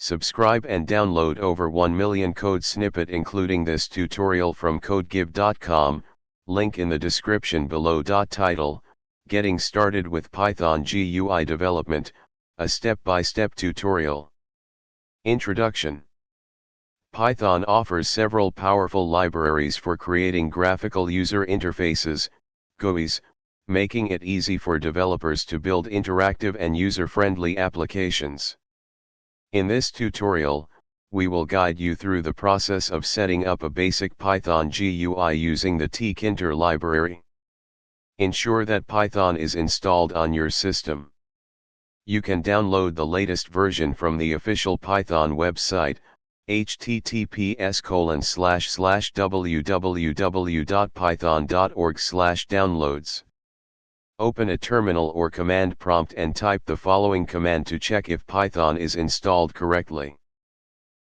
Subscribe and download over 1 million code snippet including this tutorial from codegive.com, link in the description below. Title: Getting Started with Python GUI Development, a step-by-step tutorial. Introduction. Python offers several powerful libraries for creating graphical user interfaces, GUIs, making it easy for developers to build interactive and user-friendly applications. In this tutorial, we will guide you through the process of setting up a basic Python GUI using the Tkinter library. Ensure that Python is installed on your system. You can download the latest version from the official Python website, https://www.python.org/downloads. Open a terminal or command prompt and type the following command to check if Python is installed correctly.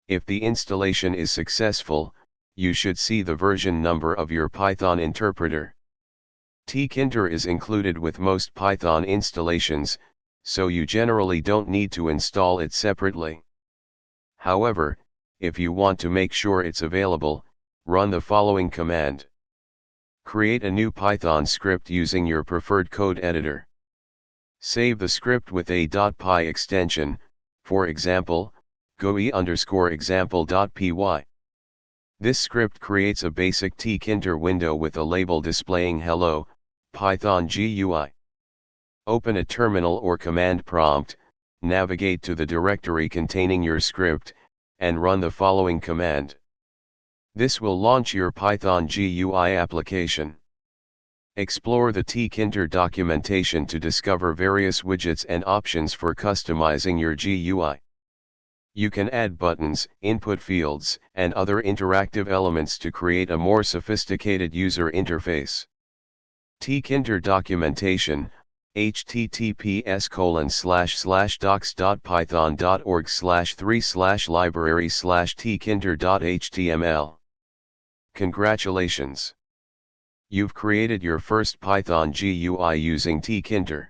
If the installation is successful, you should see the version number of your Python interpreter. Tkinter is included with most Python installations, so you generally don't need to install it separately. However, if you want to make sure it's available, run the following command. Create a new Python script using your preferred code editor. Save the script with a .py extension, for example, GUI_example.py. This script creates a basic Tkinter window with a label displaying Hello, Python GUI. Open a terminal or command prompt, navigate to the directory containing your script, and run the following command. This will launch your Python GUI application. Explore the Tkinter documentation to discover various widgets and options for customizing your GUI. You can add buttons, input fields, and other interactive elements to create a more sophisticated user interface. Tkinter documentation, https://docs.python.org/3/library/tkinter.html. Congratulations! You've created your first Python GUI using Tkinter.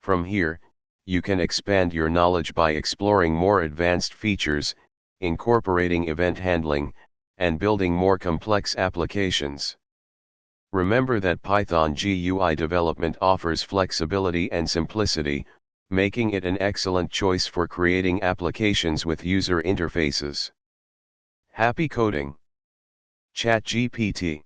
From here, you can expand your knowledge by exploring more advanced features, incorporating event handling, and building more complex applications. Remember that Python GUI development offers flexibility and simplicity, making it an excellent choice for creating applications with user interfaces. Happy coding! ChatGPT